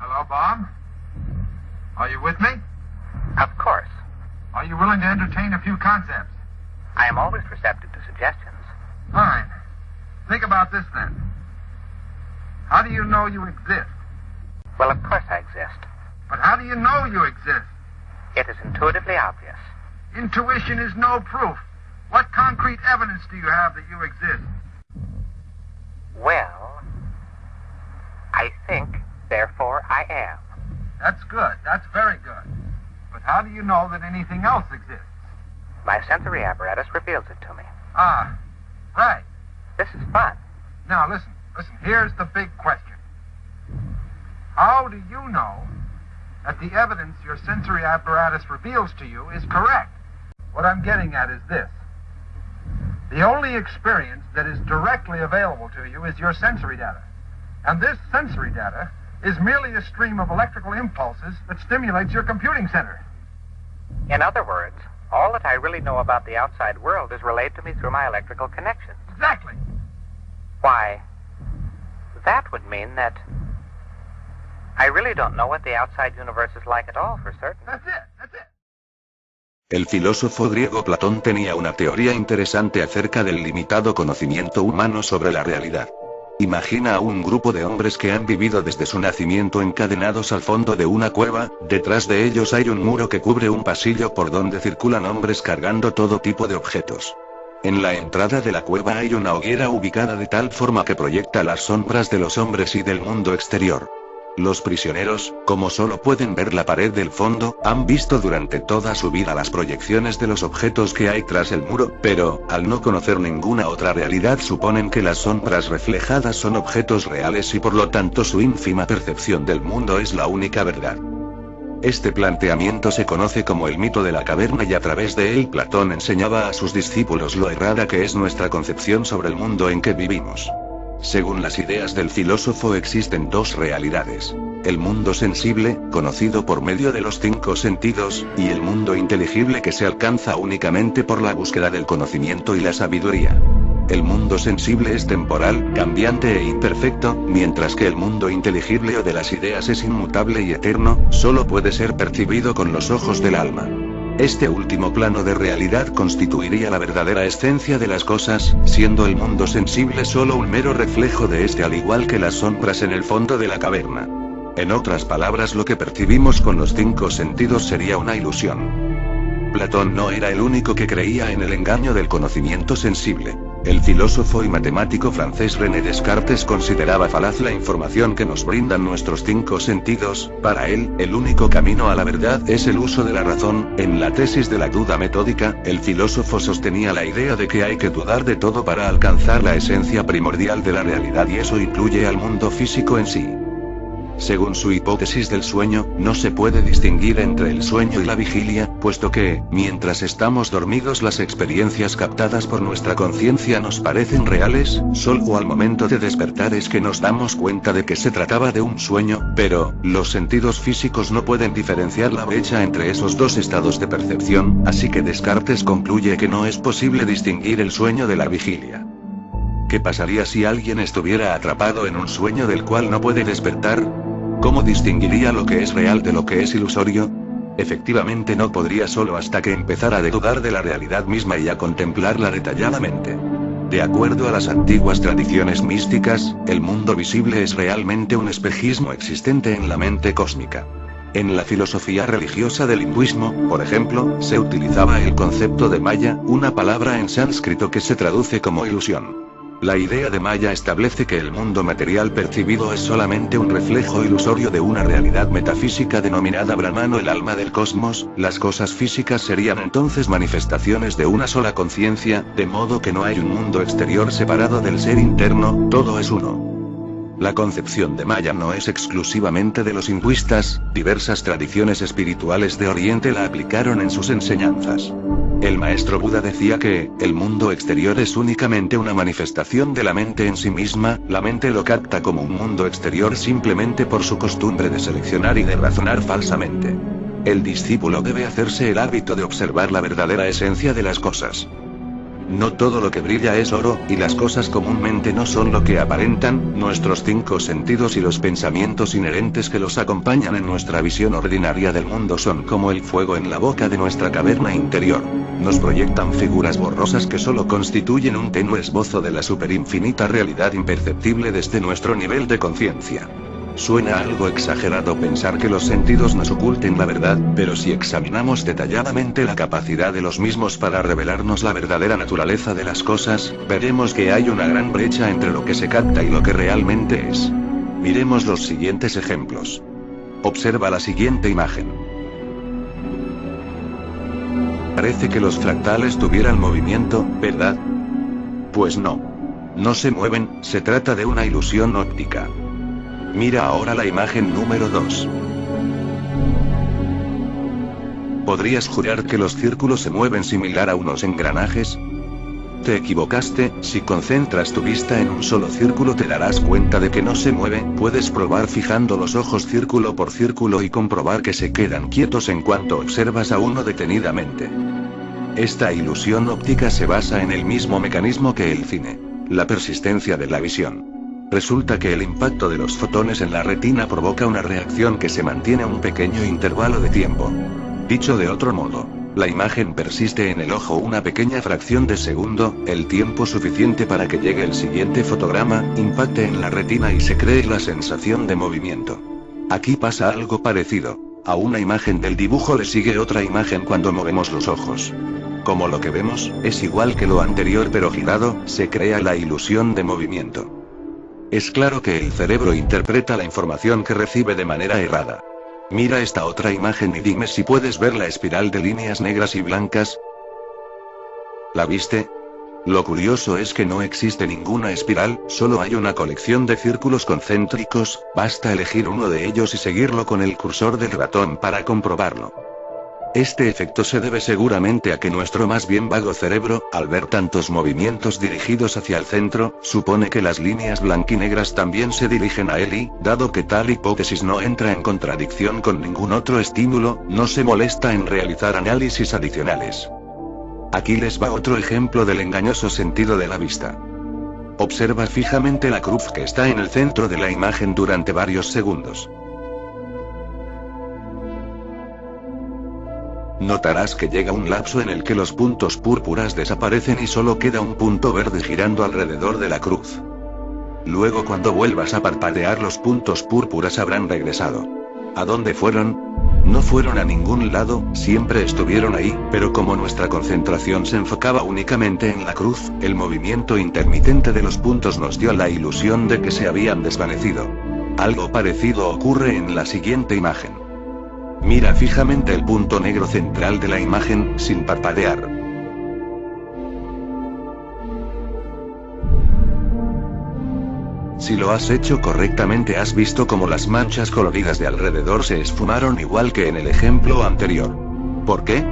Hello, Bob? Are you with me? Of course. Are you willing to entertain a few concepts? I am always receptive to suggestions. Fine. Think about this then. How do you know you exist? Well, of course I exist. But how do you know you exist? It is intuitively obvious. Intuition is no proof. What concrete evidence do you have that you exist? Well, I think, therefore I am. That's good. That's very good. But how do you know that anything else exists? My sensory apparatus reveals it to me. Ah, right. This is fun. Now listen. Here's the big question. How do you know that the evidence your sensory apparatus reveals to you is correct? What I'm getting at is this. The only experience that is directly available to you is your sensory data. And this sensory data is merely a stream of electrical impulses that stimulates your computing center. In other words, all that I really know about the outside world is relayed to me through my electrical connections. Exactly. Why, that would mean that I really don't know what the outside universe is like at all, for certain. That's it. El filósofo griego Platón tenía una teoría interesante acerca del limitado conocimiento humano sobre la realidad. Imagina a un grupo de hombres que han vivido desde su nacimiento encadenados al fondo de una cueva. Detrás de ellos hay un muro que cubre un pasillo por donde circulan hombres cargando todo tipo de objetos. En la entrada de la cueva hay una hoguera ubicada de tal forma que proyecta las sombras de los hombres y del mundo exterior. Los prisioneros, como solo pueden ver la pared del fondo, han visto durante toda su vida las proyecciones de los objetos que hay tras el muro, pero, al no conocer ninguna otra realidad, suponen que las sombras reflejadas son objetos reales y por lo tanto su ínfima percepción del mundo es la única verdad. Este planteamiento se conoce como el mito de la caverna y a través de él Platón enseñaba a sus discípulos lo errada que es nuestra concepción sobre el mundo en que vivimos. Según las ideas del filósofo existen dos realidades. El mundo sensible, conocido por medio de los 5 sentidos, y el mundo inteligible que se alcanza únicamente por la búsqueda del conocimiento y la sabiduría. El mundo sensible es temporal, cambiante e imperfecto, mientras que el mundo inteligible o de las ideas es inmutable y eterno, solo puede ser percibido con los ojos del alma. Este último plano de realidad constituiría la verdadera esencia de las cosas, siendo el mundo sensible solo un mero reflejo de este al igual que las sombras en el fondo de la caverna. En otras palabras, lo que percibimos con los 5 sentidos sería una ilusión. Platón no era el único que creía en el engaño del conocimiento sensible. El filósofo y matemático francés René Descartes consideraba falaz la información que nos brindan nuestros 5 sentidos. Para él, el único camino a la verdad es el uso de la razón. En la tesis de la duda metódica, el filósofo sostenía la idea de que hay que dudar de todo para alcanzar la esencia primordial de la realidad, y eso incluye al mundo físico en sí. Según su hipótesis del sueño, no se puede distinguir entre el sueño y la vigilia, puesto que, mientras estamos dormidos, las experiencias captadas por nuestra conciencia nos parecen reales, solo al momento de despertar es que nos damos cuenta de que se trataba de un sueño, pero, los sentidos físicos no pueden diferenciar la brecha entre esos dos estados de percepción, así que Descartes concluye que no es posible distinguir el sueño de la vigilia. ¿Qué pasaría si alguien estuviera atrapado en un sueño del cual no puede despertar? ¿Cómo distinguiría lo que es real de lo que es ilusorio? Efectivamente no podría solo hasta que empezara a dudar de la realidad misma y a contemplarla detalladamente. De acuerdo a las antiguas tradiciones místicas, el mundo visible es realmente un espejismo existente en la mente cósmica. En la filosofía religiosa del hinduismo, por ejemplo, se utilizaba el concepto de Maya, una palabra en sánscrito que se traduce como ilusión. La idea de Maya establece que el mundo material percibido es solamente un reflejo ilusorio de una realidad metafísica denominada Brahman o el alma del cosmos. Las cosas físicas serían entonces manifestaciones de una sola conciencia, de modo que no hay un mundo exterior separado del ser interno, todo es uno. La concepción de Maya no es exclusivamente de los hinduistas, diversas tradiciones espirituales de Oriente la aplicaron en sus enseñanzas. El maestro Buda decía que, el mundo exterior es únicamente una manifestación de la mente en sí misma, la mente lo capta como un mundo exterior simplemente por su costumbre de seleccionar y de razonar falsamente. El discípulo debe hacerse el hábito de observar la verdadera esencia de las cosas. No todo lo que brilla es oro, y las cosas comúnmente no son lo que aparentan. Nuestros 5 sentidos y los pensamientos inherentes que los acompañan en nuestra visión ordinaria del mundo son como el fuego en la boca de nuestra caverna interior. Nos proyectan figuras borrosas que solo constituyen un tenue esbozo de la superinfinita realidad imperceptible desde nuestro nivel de conciencia. Suena algo exagerado pensar que los sentidos nos oculten la verdad, pero si examinamos detalladamente la capacidad de los mismos para revelarnos la verdadera naturaleza de las cosas, veremos que hay una gran brecha entre lo que se capta y lo que realmente es. Miremos los siguientes ejemplos. Observa la siguiente imagen. Parece que los fractales tuvieran movimiento, ¿verdad? Pues no. No se mueven, se trata de una ilusión óptica. Mira ahora la imagen número 2. ¿Podrías jurar que los círculos se mueven similar a unos engranajes? Te equivocaste. Si concentras tu vista en un solo círculo te darás cuenta de que no se mueve. Puedes probar fijando los ojos círculo por círculo y comprobar que se quedan quietos en cuanto observas a uno detenidamente. Esta ilusión óptica se basa en el mismo mecanismo que el cine: la persistencia de la visión. Resulta que el impacto de los fotones en la retina provoca una reacción que se mantiene un pequeño intervalo de tiempo. Dicho de otro modo, la imagen persiste en el ojo una pequeña fracción de segundo, el tiempo suficiente para que llegue el siguiente fotograma, impacte en la retina y se cree la sensación de movimiento. Aquí pasa algo parecido. A una imagen del dibujo le sigue otra imagen cuando movemos los ojos. Como lo que vemos es igual que lo anterior pero girado, se crea la ilusión de movimiento. Es claro que el cerebro interpreta la información que recibe de manera errada. Mira esta otra imagen y dime si puedes ver la espiral de líneas negras y blancas. ¿La viste? Lo curioso es que no existe ninguna espiral, solo hay una colección de círculos concéntricos. Basta elegir uno de ellos y seguirlo con el cursor del ratón para comprobarlo. Este efecto se debe seguramente a que nuestro más bien vago cerebro, al ver tantos movimientos dirigidos hacia el centro, supone que las líneas blanquinegras también se dirigen a él y, dado que tal hipótesis no entra en contradicción con ningún otro estímulo, no se molesta en realizar análisis adicionales. Aquí les va otro ejemplo del engañoso sentido de la vista. Observa fijamente la cruz que está en el centro de la imagen durante varios segundos. Notarás que llega un lapso en el que los puntos púrpuras desaparecen y solo queda un punto verde girando alrededor de la cruz. Luego cuando vuelvas a parpadear los puntos púrpuras habrán regresado. ¿A dónde fueron? No fueron a ningún lado, siempre estuvieron ahí, pero como nuestra concentración se enfocaba únicamente en la cruz, el movimiento intermitente de los puntos nos dio la ilusión de que se habían desvanecido. Algo parecido ocurre en la siguiente imagen. Mira fijamente el punto negro central de la imagen, sin parpadear. Si lo has hecho correctamente has visto cómo las manchas coloridas de alrededor se esfumaron igual que en el ejemplo anterior. ¿Por qué?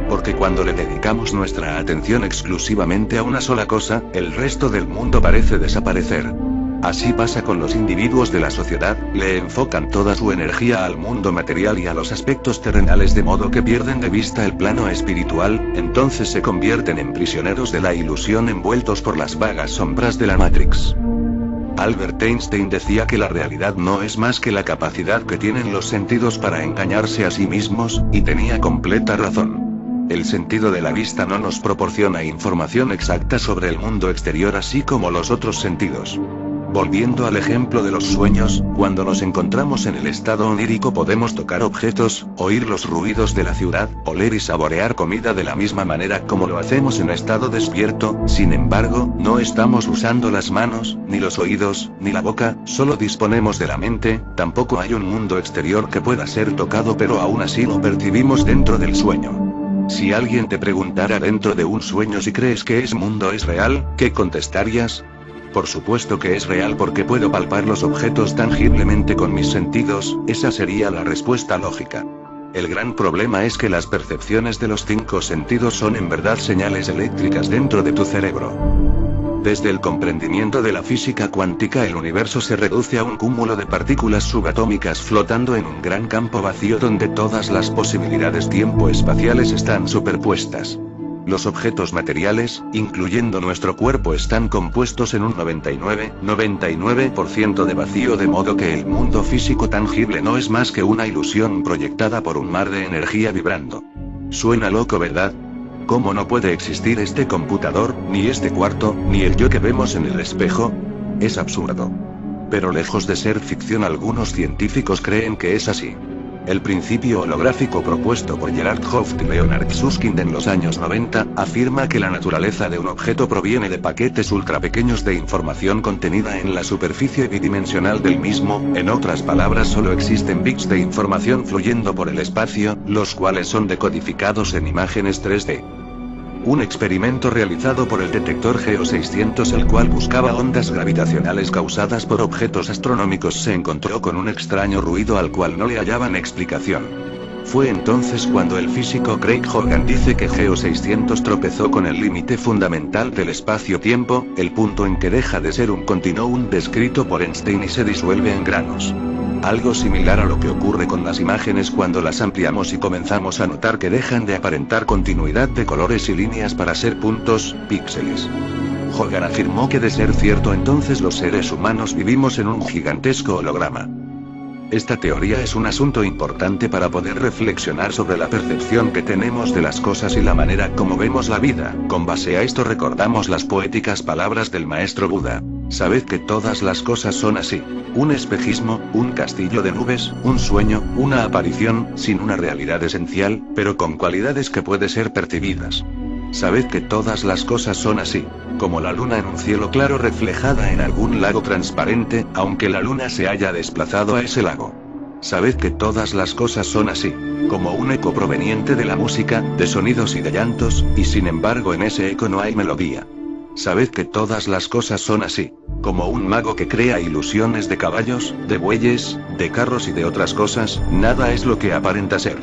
Porque cuando le dedicamos nuestra atención exclusivamente a una sola cosa, el resto del mundo parece desaparecer. Así pasa con los individuos de la sociedad, le enfocan toda su energía al mundo material y a los aspectos terrenales de modo que pierden de vista el plano espiritual, entonces se convierten en prisioneros de la ilusión envueltos por las vagas sombras de la Matrix. Albert Einstein decía que la realidad no es más que la capacidad que tienen los sentidos para engañarse a sí mismos, y tenía completa razón. El sentido de la vista no nos proporciona información exacta sobre el mundo exterior así como los otros sentidos. Volviendo al ejemplo de los sueños, cuando nos encontramos en el estado onírico podemos tocar objetos, oír los ruidos de la ciudad, oler y saborear comida de la misma manera como lo hacemos en estado despierto. Sin embargo, no estamos usando las manos, ni los oídos, ni la boca, solo disponemos de la mente. Tampoco hay un mundo exterior que pueda ser tocado, pero aún así lo percibimos dentro del sueño. Si alguien te preguntara dentro de un sueño si crees que ese mundo es real, ¿qué contestarías? Por supuesto que es real porque puedo palpar los objetos tangiblemente con mis sentidos, esa sería la respuesta lógica. El gran problema es que las percepciones de los 5 sentidos son en verdad señales eléctricas dentro de tu cerebro. Desde el comprendimiento de la física cuántica el universo se reduce a un cúmulo de partículas subatómicas flotando en un gran campo vacío donde todas las posibilidades tiempo-espaciales están superpuestas. Los objetos materiales, incluyendo nuestro cuerpo, están compuestos en un 99% de vacío, de modo que el mundo físico tangible no es más que una ilusión proyectada por un mar de energía vibrando. Suena loco, ¿verdad? ¿Cómo no puede existir este computador, ni este cuarto, ni el yo que vemos en el espejo? Es absurdo. Pero lejos de ser ficción, algunos científicos creen que es así. El principio holográfico propuesto por Gerard Hooft y Leonard Susskind en los años 90, afirma que la naturaleza de un objeto proviene de paquetes ultrapequeños de información contenida en la superficie bidimensional del mismo, en otras palabras, solo existen bits de información fluyendo por el espacio, los cuales son decodificados en imágenes 3D. Un experimento realizado por el detector GEO 600, el cual buscaba ondas gravitacionales causadas por objetos astronómicos, se encontró con un extraño ruido al cual no le hallaban explicación. Fue entonces cuando el físico Craig Hogan dice que GEO 600 tropezó con el límite fundamental del espacio-tiempo, el punto en que deja de ser un continuum descrito por Einstein y se disuelve en granos. Algo similar a lo que ocurre con las imágenes cuando las ampliamos y comenzamos a notar que dejan de aparentar continuidad de colores y líneas para ser puntos, píxeles. Hogan afirmó que, de ser cierto, entonces los seres humanos vivimos en un gigantesco holograma. Esta teoría es un asunto importante para poder reflexionar sobre la percepción que tenemos de las cosas y la manera como vemos la vida. Con base a esto recordamos las poéticas palabras del maestro Buda: sabed que todas las cosas son así. Un espejismo, un castillo de nubes, un sueño, una aparición, sin una realidad esencial, pero con cualidades que pueden ser percibidas. Sabed que todas las cosas son así, como la luna en un cielo claro reflejada en algún lago transparente, aunque la luna se haya desplazado a ese lago. Sabed que todas las cosas son así, como un eco proveniente de la música, de sonidos y de llantos, y sin embargo en ese eco no hay melodía. Sabed que todas las cosas son así, como un mago que crea ilusiones de caballos, de bueyes, de carros y de otras cosas, nada es lo que aparenta ser.